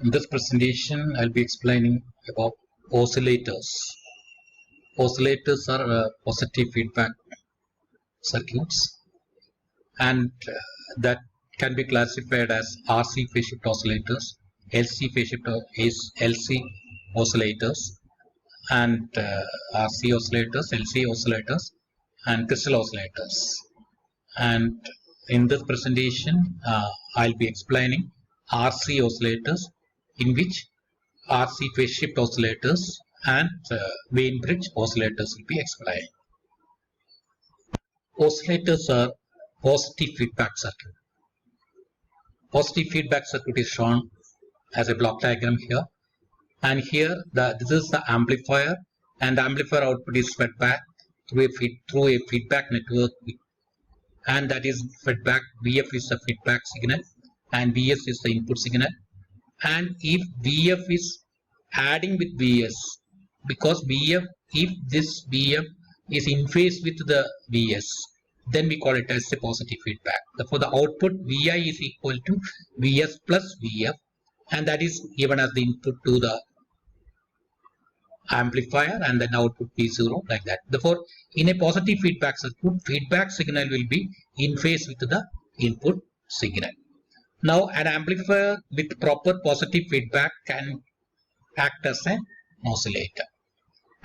In this presentation, I'll be explaining about oscillators. Oscillators are positive feedback circuits, and that can be classified as RC phase shift oscillators, LC phase shift LC oscillators, and RC oscillators, LC oscillators, and crystal oscillators. And in this presentation, I'll be explaining RC oscillators, in which RC phase shift oscillators and Wein bridge oscillators will be explained. Oscillators are positive feedback circuit. Positive feedback circuit is shown as a block diagram here, and here this is the amplifier, and amplifier output is fed back through a feedback network, and that is feedback. VF is the feedback signal and VS is the input signal. And if VF is adding with VS, because if this VF is in phase with the VS, then we call it as a positive feedback. Therefore, the output VI is equal to VS plus VF, and that is given as the input to the amplifier, and then output V0, like that. Therefore, in a positive feedback circuit, feedback signal will be in phase with the input signal. Now, an amplifier with proper positive feedback can act as an oscillator,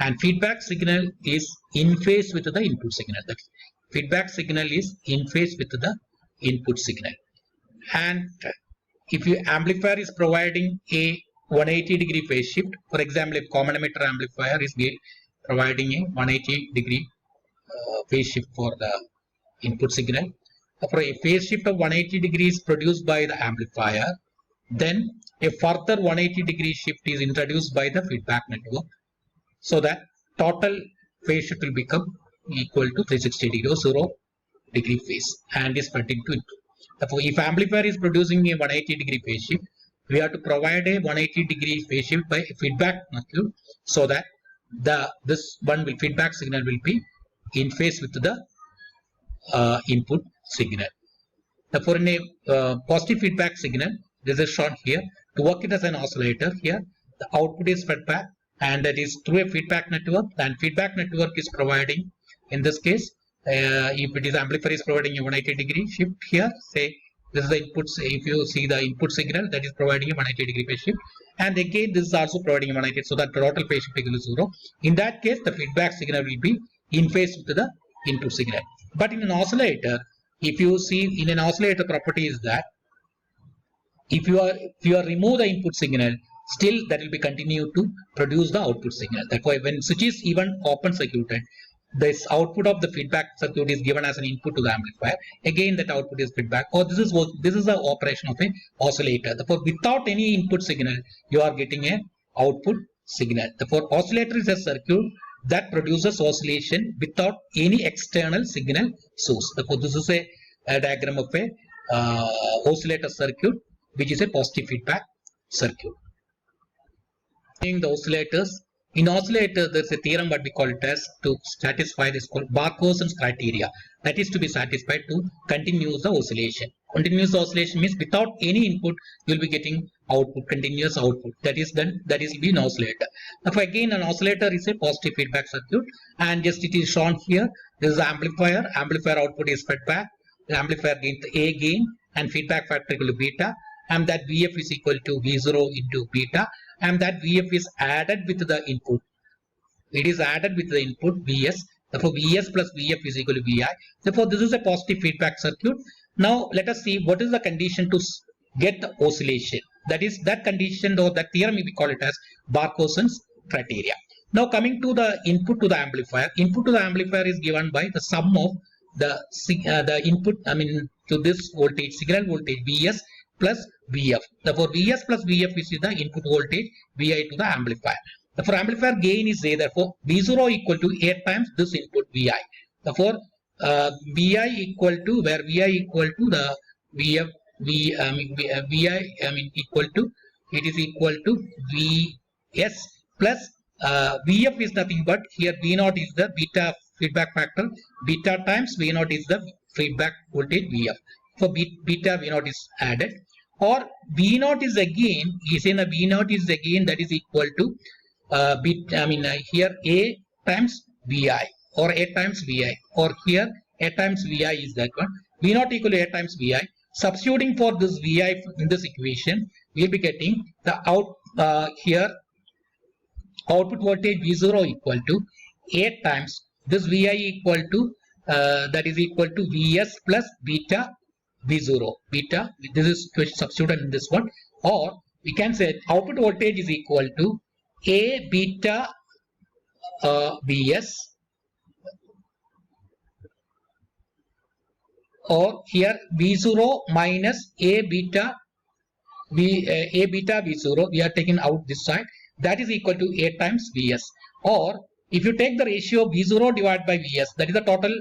and feedback signal is in phase with the input signal. That feedback signal is in phase with the input signal. And if your amplifier is providing a 180-degree phase shift, for example, if common emitter amplifier is providing a 180-degree phase shift for the input signal, for a phase shift of 180 degrees produced by the amplifier, then a further 180-degree shift is introduced by the feedback network, so that total phase shift will become equal to 360 degree or 0-degree phase, and is spread into input. Therefore, if amplifier is producing a 180-degree phase shift, we have to provide a 180-degree phase shift by a feedback network, so that this feedback signal will be in phase with the input signal. Therefore, in a positive feedback signal, this is shown here. To work it as an oscillator, here the output is fed back, and that is through a feedback network, and feedback network is providing, in this case, if it is amplifier is providing a 180-degree shift here, say this is the input. If you see the input signal, that is providing a 180-degree phase shift, and again this is also providing a 180, so that the total phase shift equal to 0. In that case, the feedback signal will be in phase with the input signal. But in an oscillator, if you see in an oscillator property is that if you are remove the input signal, still that will be continue to produce the output signal. Therefore, when switch is even open circuited, this output of the feedback circuit is given as an input to the amplifier. Again, that output is feedback. Or this is the operation of a oscillator. Therefore, without any input signal, you are getting a output signal. Therefore, oscillator is a circuit that produces oscillation without any external signal source. Therefore, this is a diagram of a oscillator circuit, which is a positive feedback circuit. In the oscillators, in oscillators, there is a theorem what we call it as to satisfy this called Barkhousens criteria. That is to be satisfied to continue the oscillation. Continuous oscillation means without any input, you will be getting output, continuous output. That is be an oscillator. Now, again, an oscillator is a positive feedback circuit, and just it is shown here. This is the amplifier. Amplifier output is fed back. The amplifier gains A gain, and feedback factor equal to beta, and that VF is equal to V0 into beta, and that VF is added with the input. It is added with the input VS. Therefore, VS plus VF is equal to VI. Therefore, this is a positive feedback circuit. Now, let us see what is the condition to get the oscillation. That is that condition, or that theorem we call it as Barkhousens criteria. Now, coming to the input to the amplifier. Input to the amplifier is given by the sum of the input, to this voltage, signal voltage VS plus VF. Therefore, VS plus VF is the input voltage VI to the amplifier. Therefore, amplifier gain is A. Therefore, V0 equal to A times this input VI. Therefore, VI equal to, where VI equal to the VF, VI equal to, it is equal to VS plus VF is nothing but here V0 is the beta feedback factor. Beta times V0 is the feedback voltage VF. For beta V0 is added. or V naught is again, is in a V naught is again that is equal to here A times Vi or A times Vi, or here A times Vi is that one. V naught equal to A times Vi. Substituting for this Vi in this equation, we will be getting the here output voltage V0 equal to A times this Vi equal to that is equal to Vs plus beta V0. Beta, this is substituted in this one, or we can say output voltage is equal to A beta Vs, or here V0 minus A beta V0, we are taking out this side, that is equal to A times Vs. Or if you take the ratio of V0 divided by Vs, that is the total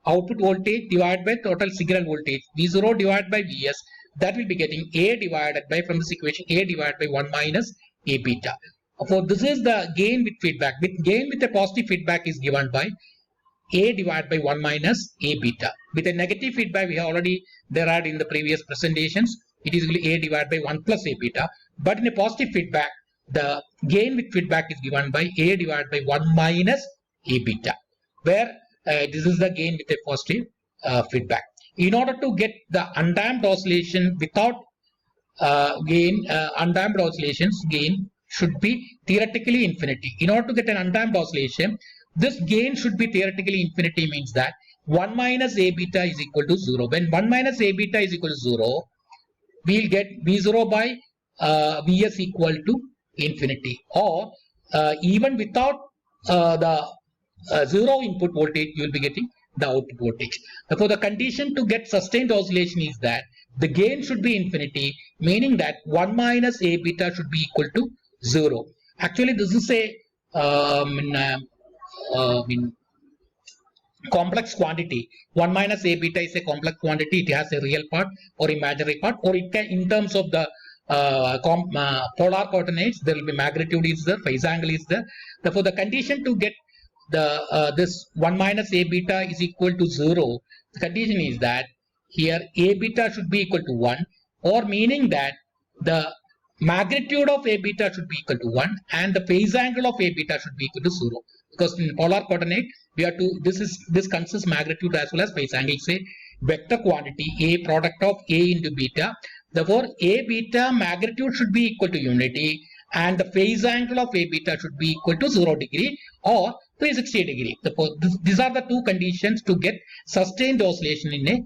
output voltage divided by total signal voltage, V0 divided by Vs, that will be getting A divided by, from this equation, A divided by 1 minus A beta. So this is the gain with feedback. With gain with a positive feedback is given by A divided by 1 minus A beta. With a negative feedback, we have already derived in the previous presentations, it is A divided by 1 plus A beta. But in a positive feedback, the gain with feedback is given by A divided by 1 minus A beta, where this is the gain with a positive feedback. In order to get the undamped oscillation without undamped oscillations, gain should be theoretically infinity. In order to get an undamped oscillation, this gain should be theoretically infinity, means that 1 minus A beta is equal to 0. When 1 minus A beta is equal to 0, we will get V0 by Vs equal to infinity, or even without the zero input voltage, you will be getting the output voltage. Therefore, the condition to get sustained oscillation is that the gain should be infinity, meaning that 1 minus A beta should be equal to 0. Actually, this is a complex quantity. 1 minus A beta is a complex quantity. It has a real part or imaginary part, or it can, in terms of the polar coordinates, there will be magnitude is there, phase angle is there. Therefore, the condition to get the this 1 minus A beta is equal to 0, the condition is that here A beta should be equal to 1, or meaning that the magnitude of A beta should be equal to 1 and the phase angle of A beta should be equal to 0. Because in polar coordinate, we have to, this consists magnitude as well as phase angle. Say vector quantity A product of A into beta. Therefore, A beta magnitude should be equal to unity and the phase angle of A beta should be equal to 0 degree or 360 degree. Therefore, these are the two conditions to get sustained oscillation in a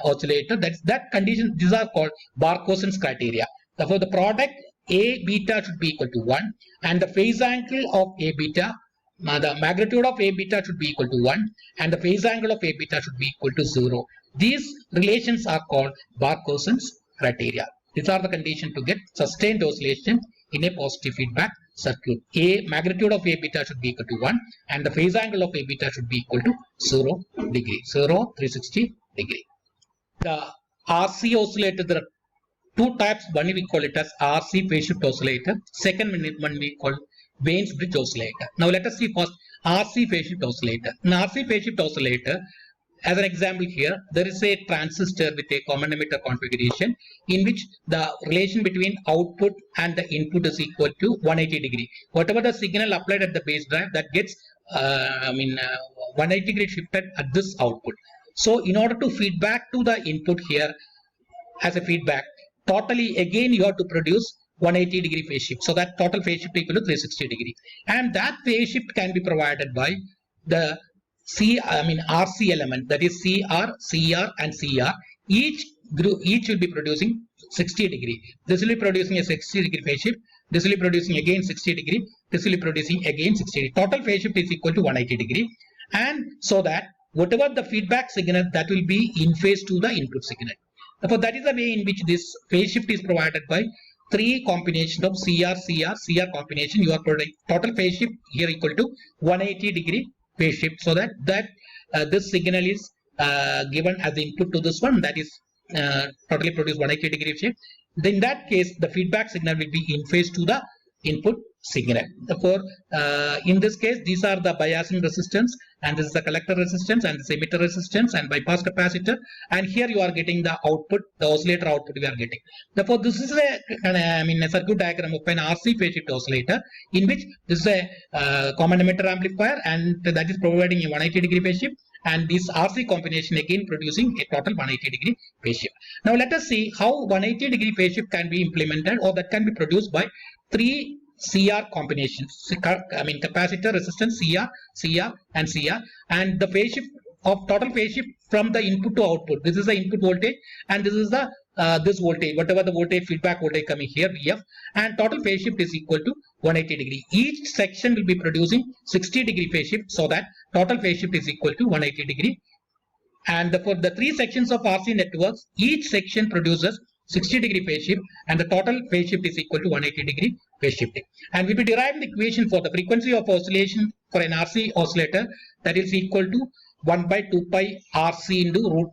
oscillator. That condition. These are called Bar-Cousins criteria. Therefore, the product A beta should be equal to 1 and the phase angle of A beta, the magnitude of A beta should be equal to 1 and the phase angle of A beta should be equal to 0. These relations are called Bar-Cousins criteria. These are the conditions to get sustained oscillation in a positive feedback circuit. A magnitude of A beta should be equal to 1 and the phase angle of A beta should be equal to 0 degree, 360 degree. The RC oscillator, there are two types. One we call it as RC phase shift oscillator. Second one we call Baines bridge oscillator. Now let us see first RC phase shift oscillator. In RC phase shift oscillator, as an example here, there is a transistor with a common emitter configuration in which the relation between output and the input is equal to 180 degree. Whatever the signal applied at the base drive, that gets 180 degree shifted at this output. So in order to feedback to the input here as a feedback, totally again you have to produce 180 degree phase shift. So that total phase shift equal to 360 degree. And that phase shift can be provided by the RC element, that is CR, CR and CR. Each will be producing 60 degree. This will be producing a 60 degree phase shift. This will be producing again 60 degree. This will be producing again 60 degree. Total phase shift is equal to 180 degree. And so that whatever the feedback signal, that will be in phase to the input signal. Therefore, that is the way in which this phase shift is provided by three combinations of CR, CR, CR combination. You are providing total phase shift here equal to 180 degree phase shift, so that this signal is given as input to this one, that is totally produce 180 degree shift. Then in that case, the feedback signal will be in phase to the input signal. Therefore, in this case, these are the biasing resistance and this is the collector resistance, and this emitter resistance, and bypass capacitor, and here you are getting the output, the oscillator output we are getting. Therefore, this is a circuit diagram of an RC phase shift oscillator, in which this is a common emitter amplifier, and that is providing a 180-degree phase shift, and this RC combination again producing a total 180-degree phase shift. Now let us see how 180-degree phase shift can be implemented, or that can be produced by three CR combinations. Capacitor, resistance, CR, and CR, and the phase shift of total phase shift from the input to output. This is the input voltage, and this is the this voltage, whatever the voltage, feedback voltage coming here, VF, and total phase shift is equal to 180-degree. Each section will be producing 60-degree phase shift, so that total phase shift is equal to 180-degree. And for the three sections of RC networks, each section produces 60-degree phase shift, and the total phase shift is equal to 180-degree phase shifting. And we'll be deriving the equation for the frequency of oscillation for an RC oscillator, that is equal to 1 by 2 pi RC into root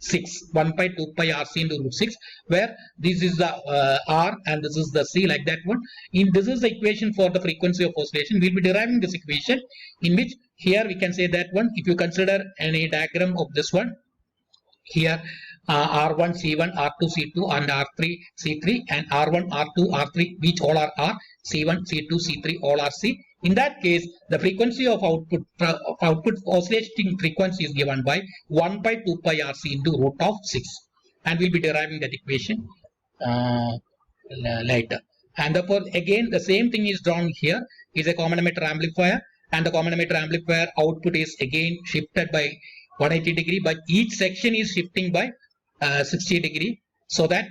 6, 1 by 2 pi RC into root 6, where this is the R and this is the C, like that one. This is the equation for the frequency of oscillation. We'll be deriving this equation, in which here we can say that one, if you consider any diagram of this one, here R1, C1, R2, C2, and R3, C3, and R1, R2, R3, which all are R, C1, C2, C3, all are C. In that case, the frequency of output oscillating frequency is given by 1 by 2 pi RC into root of 6. And we'll be deriving that equation later. And therefore, again, the same thing is drawn here, is a common emitter amplifier, and the common emitter amplifier output is again shifted by 180-degree, but each section is shifting by 60-degree, so that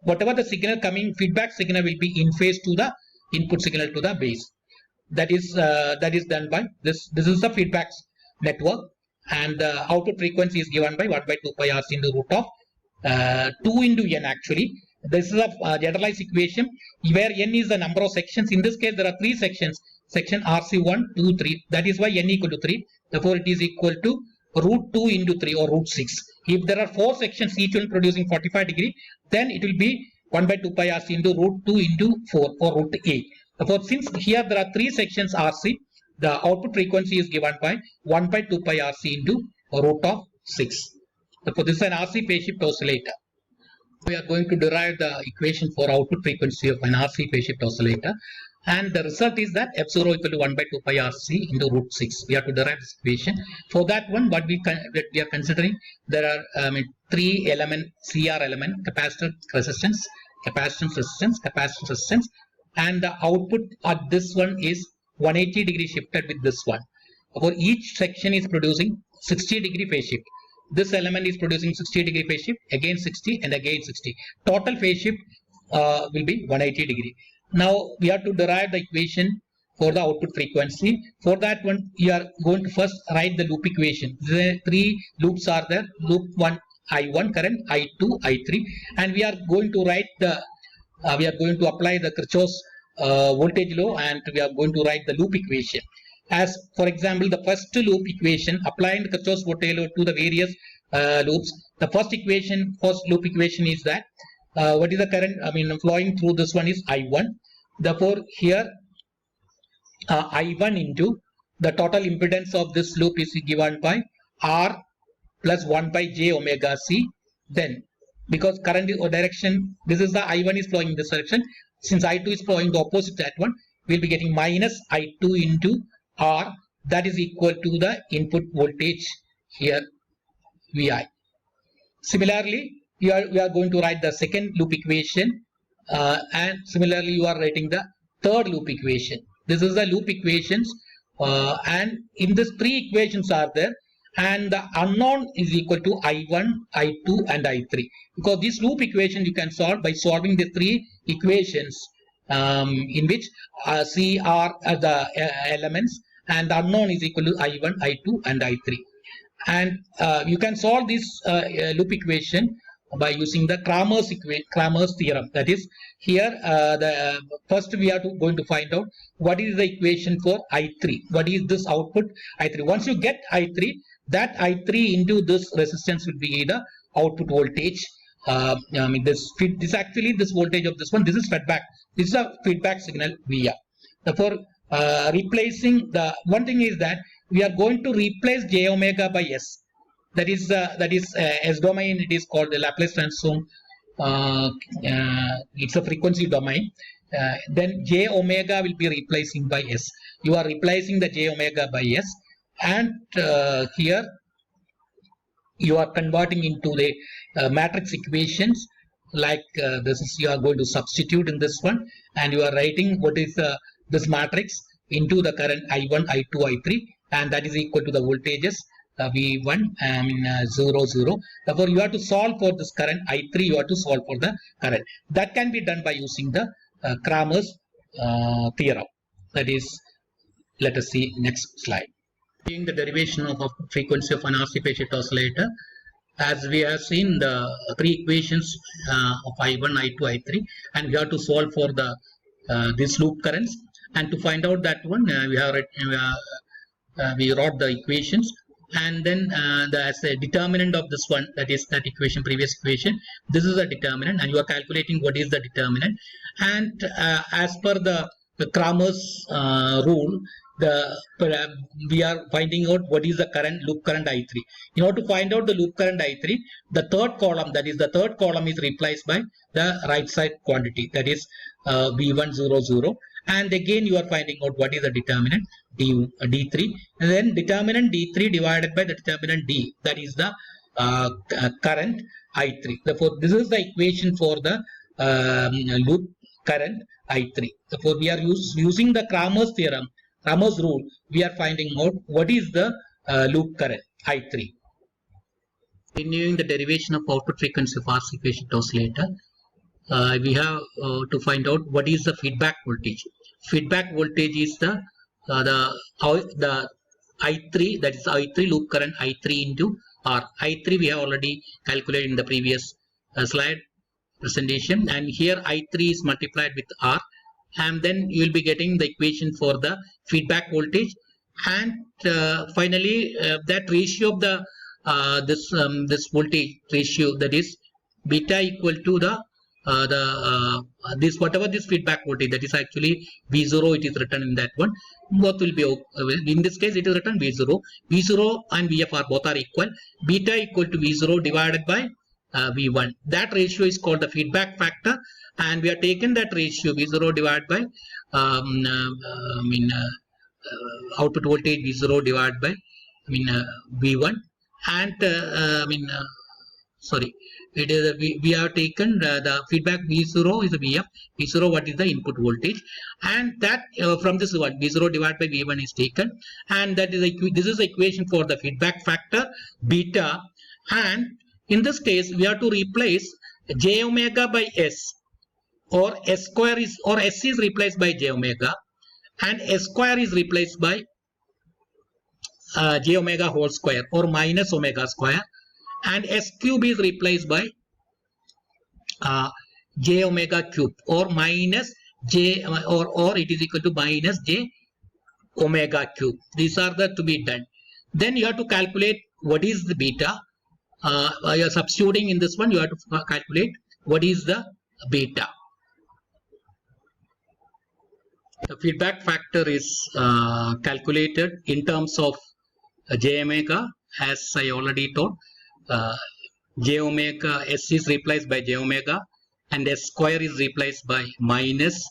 whatever the signal coming, feedback signal will be in phase to the input signal to the base. That is done by this. This is the feedback network, and the output frequency is given by 1 by 2 pi RC into root of 2 into n. Actually, this is a generalized equation where n is the number of sections. In this case, there are three sections. Section RC1, 2, 3. That is why n equal to 3. Therefore, it is equal to root 2 into 3, or root 6. If there are 4 sections, each one producing 45-degree, then it will be 1 by 2 pi RC into root 2 into 4, or root 8. Therefore, since here there are 3 sections RC, the output frequency is given by 1 by 2 pi RC into root of 6. Therefore, this is an RC phase shift oscillator. We are going to derive the equation for output frequency of an RC phase shift oscillator. And the result is that F0 equal to 1 by 2 pi RC into root 6. We have to derive this equation. For that one, what we are considering, there are 3 element, CR element, capacitor resistance, capacitance resistance, and the output at this one is 180-degree shifted with this one. For each section is producing 60-degree phase shift. This element is producing 60-degree phase shift, again 60 and again 60. Total phase shift will be 180-degree. Now we have to derive the equation for the output frequency. For that one, you are going to first write the loop equation. The 3 loops are there. Loop 1, I1 current, I2, I3, and we are going to write the we are going to apply the Kirchhoff's voltage law, and we are going to write the loop equation. As for example, the first loop equation, applying the Kirchhoff's voltage law to the various loops. The first loop equation is that what is the current flowing through this one is I1. Therefore, here I1 into the total impedance of this loop is given by R plus 1 by j omega c. Then, because current direction, this is the I1 is flowing in this direction. Since I2 is flowing the opposite that one, we'll be getting minus I2 into R. That is equal to the input voltage here, Vi. Similarly, we are going to write the second loop equation, and similarly you are writing the third loop equation. This is the loop equations, and in this 3 equations are there, and the unknown is equal to I1, I2, and I3. Because this loop equation you can solve by solving the 3 equations in which C are the elements, and the unknown is equal to I1, I2, and I3. And you can solve this loop equation by using the Cramer's theorem. That is, here first we are going to find out what is the equation for I3. What is this output I3? Once you get I3, that I3 into this resistance will be the output voltage. This actually, this voltage of this one, this is feedback. This is a feedback signal VR. Therefore, replacing the one thing is that we are going to replace j omega by s. That is S domain. It is called the Laplace transform. It's a frequency domain. Then j omega will be replacing by s. You are replacing the j omega by s, and here you are converting into the matrix equations like this is, you are going to substitute in this one, and you are writing what is this matrix into the current I1, I2, I3, and that is equal to the voltages V1 0, 0. Therefore, you have to solve for this current I3, you have to solve for the current. That can be done by using the Cramer's theorem. That is, let us see next slide. In the derivation of frequency of an RC phase shift oscillator, as we have seen the three equations of I1, I2, I3, and we have to solve for the these loop currents, and to find out that one we wrote the equations, and then as a determinant of this one, that is that equation, previous equation, this is a determinant, and you are calculating what is the determinant, and as per the Cramer's rule, we are finding out what is the current loop current I3. In order to find out the loop current I3, the third column, that is the third column, is replaced by the right side quantity, that is V1 0, 0, and again you are finding out what is the determinant D3, and then determinant D3 divided by the determinant D, that is the current I3. Therefore, this is the equation for the loop current I3. Therefore, we are using the Cramer's theorem, Cramer's rule, we are finding out what is the loop current I3. Continuing the derivation of output frequency of RC phase shift oscillator, we have to find out what is the feedback voltage. Feedback voltage is the I3, that is I3 loop current I3 into R. I3 we have already calculated in the previous slide presentation, and here I3 is multiplied with R, and then you will be getting the equation for the feedback voltage, and finally that ratio of the this voltage ratio, that is beta equal to the this whatever this feedback voltage, that is actually V0, it is written in that one, both will be in this case it is written V0 and VF are both are equal, beta equal to V0 divided by V1. That ratio is called the feedback factor, and we have taken that ratio V0 divided by output voltage V0 divided by V1, and sorry, it is we have taken the feedback V0 is a VF, V0 what is the input voltage, and that from this one V0 divided by V1 is taken, and that is this is the equation for the feedback factor beta, and in this case we have to replace j omega by s, or s square is, or s is replaced by j omega, and s square is replaced by j omega whole square or minus omega square, and s cube is replaced by j omega cube or minus j or it is equal to minus j omega cube. These are the to be done. Then you have to calculate what is the beta. You are substituting in this one, you have to calculate what is the beta. The feedback factor is calculated in terms of j omega, as I already told. J omega, s is replaced by j omega, and s square is replaced by minus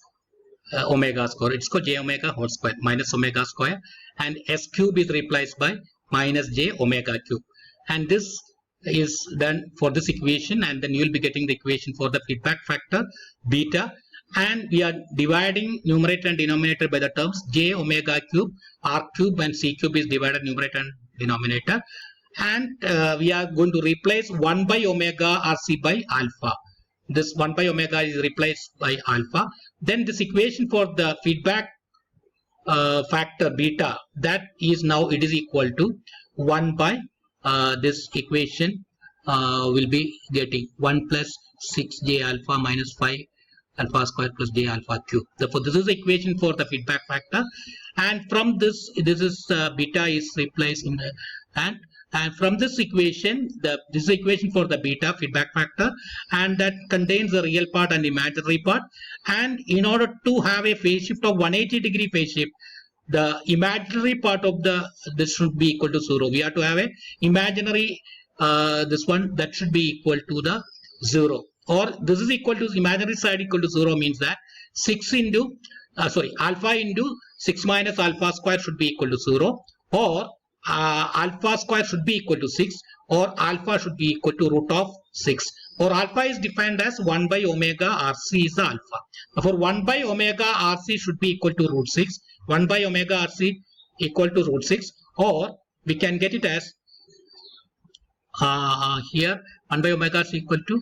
omega square. It's called j omega whole square minus omega square, and s cube is replaced by minus j omega cube, and this is done for this equation, and then you will be getting the equation for the feedback factor beta, and we are dividing numerator and denominator by the terms j omega cube, r cube, and c cube is divided numerator and denominator, and we are going to replace 1 by omega rc by alpha. This 1 by omega is replaced by alpha. Then this equation for the feedback factor beta, that is now it is equal to 1 by this equation will be getting 1 plus 6j alpha minus 5 alpha square plus j alpha cube. Therefore, this is the equation for the feedback factor, and from this is beta is replaced in the, and from this equation, this is the equation for the beta feedback factor, and that contains the real part and imaginary part. And in order to have a phase shift of 180 degree phase shift, the imaginary part of this should be equal to 0. We have to have a imaginary this one that should be equal to the 0, or this is equal to imaginary side equal to 0 means that 6 into alpha into 6 minus alpha square should be equal to 0, or alpha square should be equal to 6, or alpha should be equal to root of 6, or alpha is defined as 1 by omega RC is the alpha. Therefore 1 by omega RC should be equal to root 6, 1 by omega RC equal to root 6, or we can get it as here 1 by omega is equal to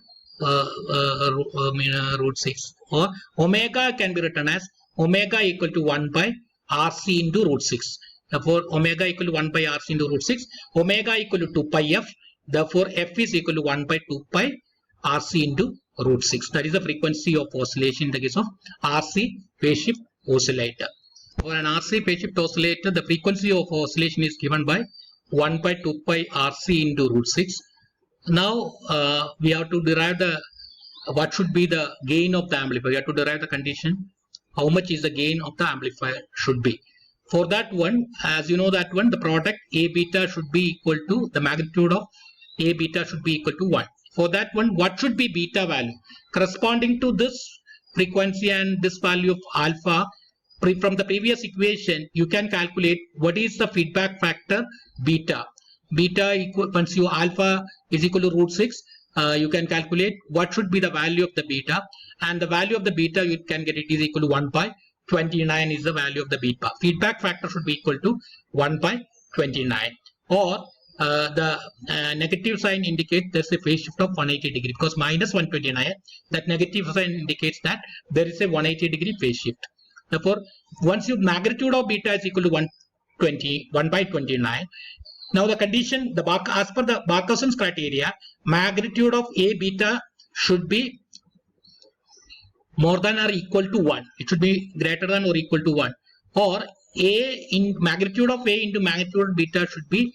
root 6, or omega can be written as omega equal to 1 by RC into root 6. Therefore omega equal to 1 by RC into root 6, omega equal to 2 pi f. Therefore f is equal to 1 by 2 pi RC into root 6. That is the frequency of oscillation in the case of RC phase shift oscillator. For an RC phase shift oscillator, the frequency of oscillation is given by 1 by 2 pi RC into root 6. Now we have to derive what should be the gain of the amplifier. We have to derive the condition how much is the gain of the amplifier should be. For that one, as you know that one, the product A beta should be equal to the magnitude of A beta should be equal to 1. For that one, what should be beta value corresponding to this frequency and this value of alpha? From the previous equation, you can calculate what is the feedback factor beta. Beta equal, once you alpha is equal to root 6, you can calculate what should be the value of the beta, and the value of the beta you can get it is equal to 1 by 29 is the value of the beta. Feedback factor should be equal to 1 by 29, or the negative sign indicates there's a phase shift of 180 degree, because minus 129, that negative sign indicates that there is a 180 degree phase shift. Therefore, once your magnitude of beta is equal to 1 by 29, now the condition, as per the Barkhaussen's criteria, magnitude of A beta should be more than or equal to 1. It should be greater than or equal to 1. Or A in magnitude of A into magnitude of beta should be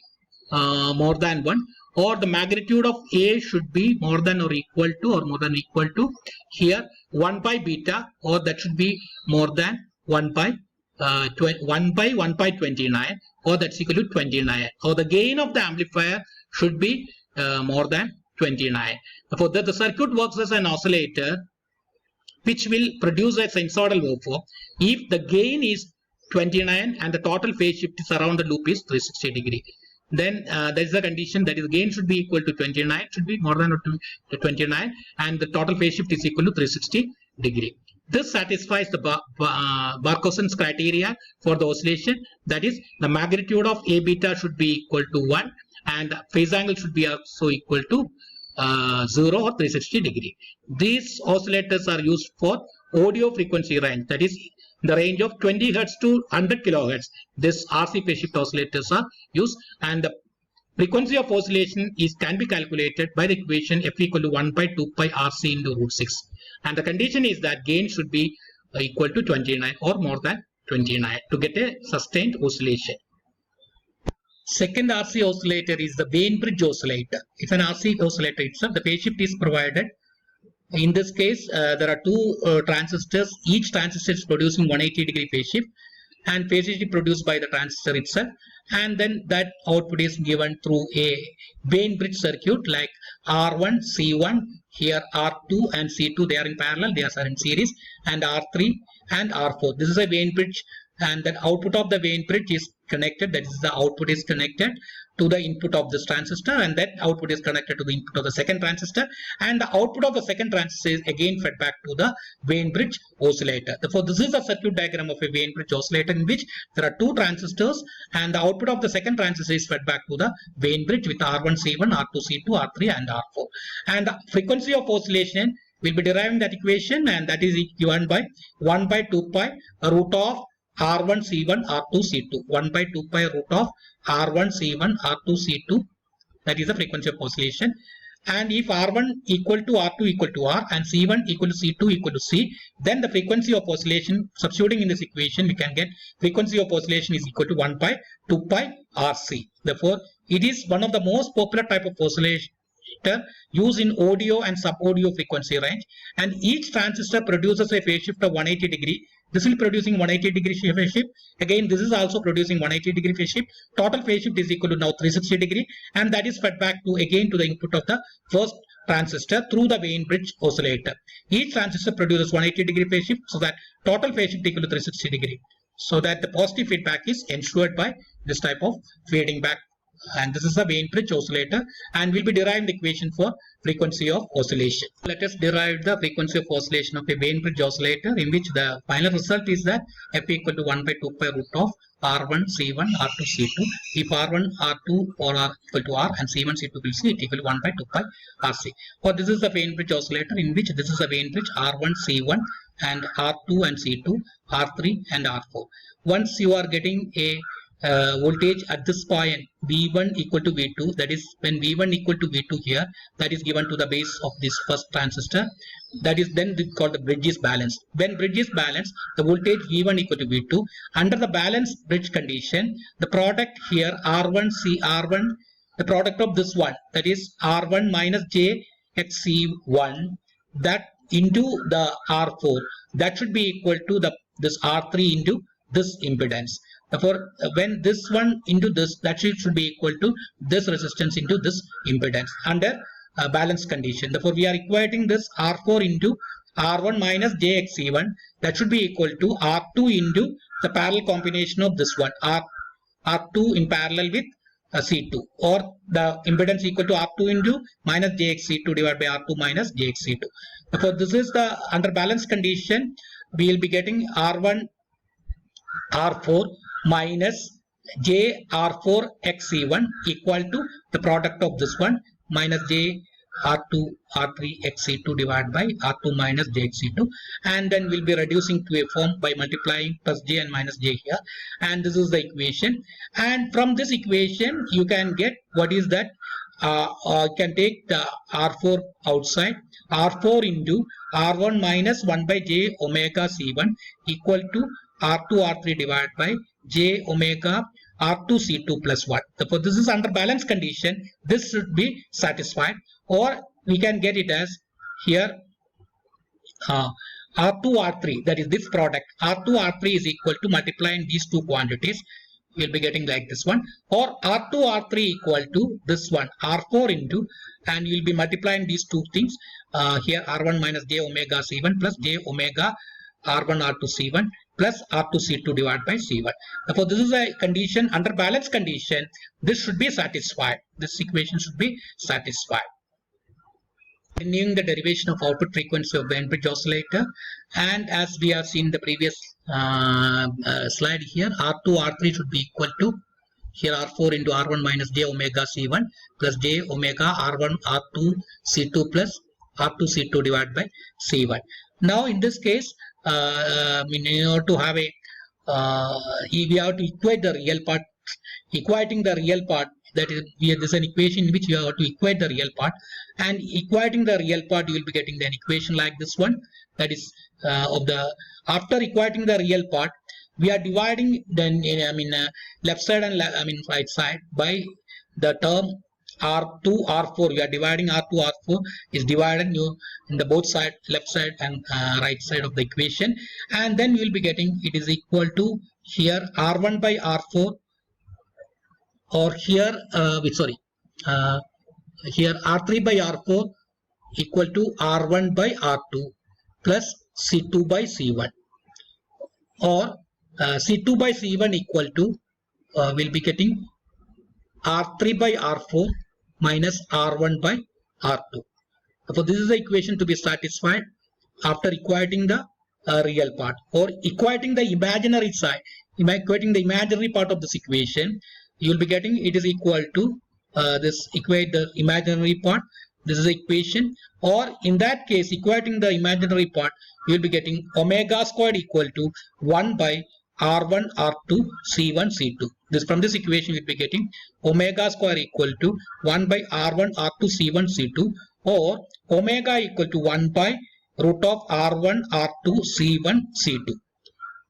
more than 1. Or the magnitude of A should be more than or equal to here 1 by beta, or that should be more than 1 by 29, or that's equal to 29, or the gain of the amplifier should be more than 29. Therefore, the circuit works as an oscillator which will produce a sinusoidal waveform if the gain is 29 and the total phase shift is around the loop is 360 degree. Then there is a condition that is gain should be equal to 29, should be more than or to 29, and the total phase shift is equal to 360 degree. This satisfies the Barkhaussen's criteria for the oscillation, that is the magnitude of A beta should be equal to 1 and phase angle should be also equal to 0 or 360 degree. These oscillators are used for audio frequency range, that is the range of 20 Hz to 100 kHz. This RC phase shift oscillators are used, and the frequency of oscillation can be calculated by the equation f equal to 1 by 2 pi RC into root 6. And the condition is that gain should be equal to 29 or more than 29 to get a sustained oscillation. Second RC oscillator is the Bainbridge oscillator. If an RC oscillator itself, the phase shift is provided. In this case, there are two transistors. Each transistor is producing 180 degree phase shift, and phase shift is produced by the transistor itself, and then that output is given through a Bainbridge circuit like R1, C1, here R2 and C2, they are in parallel, they are in series, and R3 and R4. This is a Bainbridge, and the output of the Bainbridge is connected, that is the output is connected to the input of this transistor, and that output is connected to the input of the second transistor, and the output of the second transistor is again fed back to the Bainbridge oscillator. Therefore, this is a circuit diagram of a Bainbridge oscillator in which there are two transistors, and the output of the second transistor is fed back to the Bainbridge with R1 C1, R2 C2, R3 and R4. And the frequency of oscillation will be deriving that equation, and that is given by 1 by 2 pi root of R1 C1 R2 C2, 1 by 2 pi root of R1 C1 R2 C2, that is the frequency of oscillation. And if R1 equal to R2 equal to R and C1 equal to C2 equal to C, then the frequency of oscillation, substituting in this equation, we can get frequency of oscillation is equal to 1 by 2 pi RC. Therefore, it is one of the most popular type of oscillation used in audio and sub-audio frequency range, and each transistor produces a phase shift of 180 degree. This will producing 180 degree phase shift. Again, this is also producing 180 degree phase shift. Total phase shift is equal to now 360 degree, and that is fed back to again to the input of the first transistor through the Wien bridge oscillator. Each transistor produces 180 degree phase shift, so that total phase shift equal to 360 degree. So that the positive feedback is ensured by this type of feeding back, and this is the Wien bridge oscillator, and we'll be deriving the equation for frequency of oscillation. Let us derive the frequency of oscillation of a Wien bridge oscillator, in which the final result is that f equal to 1 by 2 pi root of R1 C1 R2 C2. If R1 R2 or R equal to R and C1 C2 will C, it equal to 1 by 2 pi RC. Or this is the Wien bridge oscillator, in which this is the Wien bridge R1 C1 and R2 and C2, R3 and R4. Once you are getting a voltage at this point V1 equal to V2, that is when V1 equal to V2 here, that is given to the base of this first transistor, that is then called the bridge is balanced. When bridge is balanced, the voltage V1 equal to V2. Under the balanced bridge condition, the product here R1 C R1, the product of this one, that is R1 minus JXC1, that into the R4, that should be equal to this R3 into this impedance. Therefore, when this one into this, that should be equal to this resistance into this impedance under balance condition. Therefore, we are equating this R4 into R1 minus JXC1, that should be equal to R2 into the parallel combination of this one, R2 in parallel with C2, or the impedance equal to R2 into minus JXC2 divided by R2 minus JXC2. Therefore, this is the under balance condition, we will be getting R1 R4 minus J R4 XC1 equal to the product of this one minus J R2 R3 XC2 divided by R2 minus JXC2, and then we'll be reducing to a form by multiplying plus J and minus J here, and this is the equation. And from this equation you can get what is that, you can take the R4 outside, R4 into R1 minus 1 by J omega C1 equal to R2 R3 divided by J omega R2 C2 plus 1. Therefore, this is under balance condition. This should be satisfied, or we can get it as here R2 R3, that is this product R2 R3 is equal to multiplying these two quantities. We'll be getting like this one, or R2 R3 equal to this one R4 into, and you'll be multiplying these two things here R1 minus J omega C1 plus J omega R1 R2 C1 plus R2 C2 divided by C1. Therefore, this is a condition under balance condition. This should be satisfied. This equation should be satisfied. Continuing the derivation of output frequency of Wien bridge oscillator, and as we have seen in the previous slide here, R2 R3 should be equal to here R4 into R1 minus J omega C1 plus J omega R1 R2 C2 plus R2 C2 divided by C1. Now in this case, in order to have a we have to equate the real part. Equating the real part, that is, this is an equation in which you have to equate the real part, and equating the real part, you will be getting an equation like this one, that is after equating the real part, we are dividing then left side and right side by the term R2 R4. We are dividing R2 R4 is divided in the both side, left side and right side of the equation, and then we will be getting it is equal to here R1 by R4, or here here R3 by R4 equal to R1 by R2 plus C2 by C1, or C2 by C1 equal to we'll be getting R3 by R4 minus R1 by R2. So this is the equation to be satisfied after equating the real part, or equating the imaginary side. Equating the imaginary part of this equation, you will be getting it is equal to this equate the imaginary part. This is the equation, or in that case equating the imaginary part, you will be getting omega squared equal to 1 by R1 R2 C1 C2. This from this equation you will be getting omega square equal to 1 by R1 R2 C1 C2, or omega equal to 1 by root of R1 R2 C1 C2,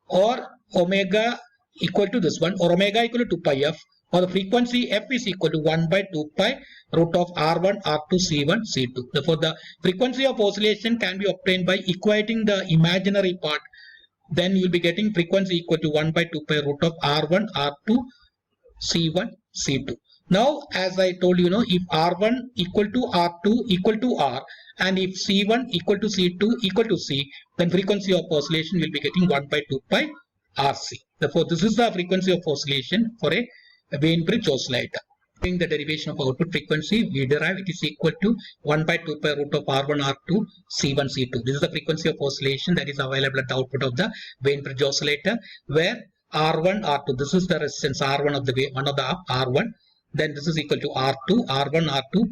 or omega equal to this one, or omega equal to 2 pi f, or the frequency f is equal to 1 by 2 pi root of R1, R2, C1, C2. Therefore, the frequency of oscillation can be obtained by equating the imaginary part. Then you will be getting frequency equal to 1 by 2 pi root of R1, R2, C1, C2. Now, as I told you, if R1 equal to R2 equal to R, and if C1 equal to C2 equal to C, then frequency of oscillation will be getting 1 by 2 pi RC. Therefore, this is the frequency of oscillation for a Wien-Bridge oscillator. In the derivation of output frequency, we derive it is equal to 1 by 2 pi root of R1, R2, C1, C2. This is the frequency of oscillation that is available at the output of the Wien-Bridge oscillator, where R1, R2, this is the resistance R1 of the one of the R1, then this is equal to R2, R1, R2,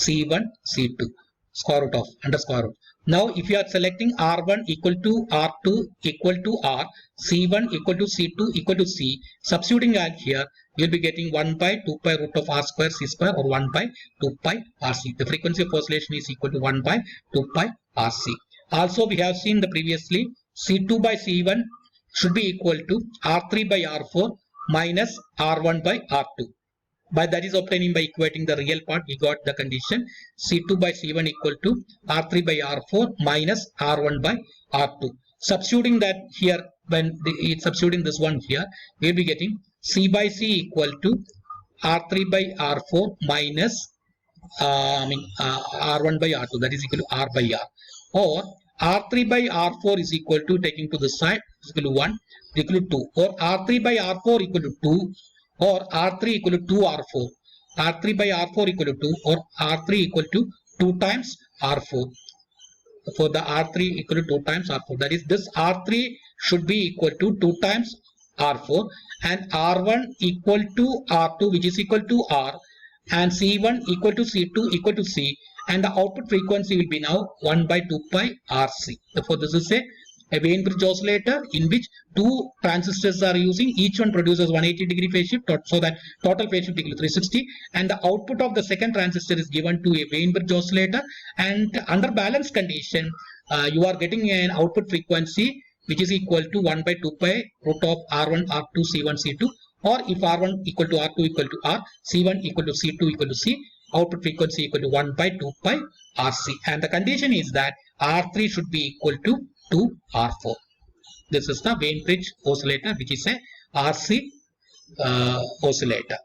C1, C2, square root of, under square root. Now, if you are selecting R1 equal to R2 equal to R, C1 equal to C2 equal to C, substituting at here, you will be getting 1 by 2 pi root of R square C square, or 1 by 2 pi RC. The frequency of oscillation is equal to 1 by 2 pi RC. Also, we have seen the previously C2 by C1 should be equal to R3 by R4 minus R1 by R2. By that is obtaining by equating the real part, we got the condition C2 by C1 equal to R3 by R4 minus R1 by R2. Substituting that here, when substituting this one here, we will be getting C by C equal to R3 by R4 minus R1 by R2, that is equal to R by R, or R3 by R4 is equal to, taking to the side, is equal to 1, equal to 2, or R3 by R4 equal to 2, or R3 equal to 2R4, R3 by R4 equal to 2, or R3 equal to 2 times R4. For the R3 equal to 2 times R4, that is, this R3 should be equal to 2 times R4, and R1 equal to R2, which is equal to R, and C1 equal to C2 equal to C, and the output frequency will be now 1 by 2 pi RC. Therefore, this is a Wien-Bridge oscillator in which two transistors are using, each one produces 180-degree phase shift, so that total phase shift equal to 360, and the output of the second transistor is given to a Wien-Bridge oscillator, and under balance condition you are getting an output frequency which is equal to 1 by 2 pi root of R1, R2, C1, C2, or if R1 equal to R2 equal to R, C1 equal to C2 equal to C, output frequency equal to 1 by 2 pi RC, and the condition is that R3 should be equal to 2R4. This is the Wien-Bridge oscillator, which is a RC oscillator.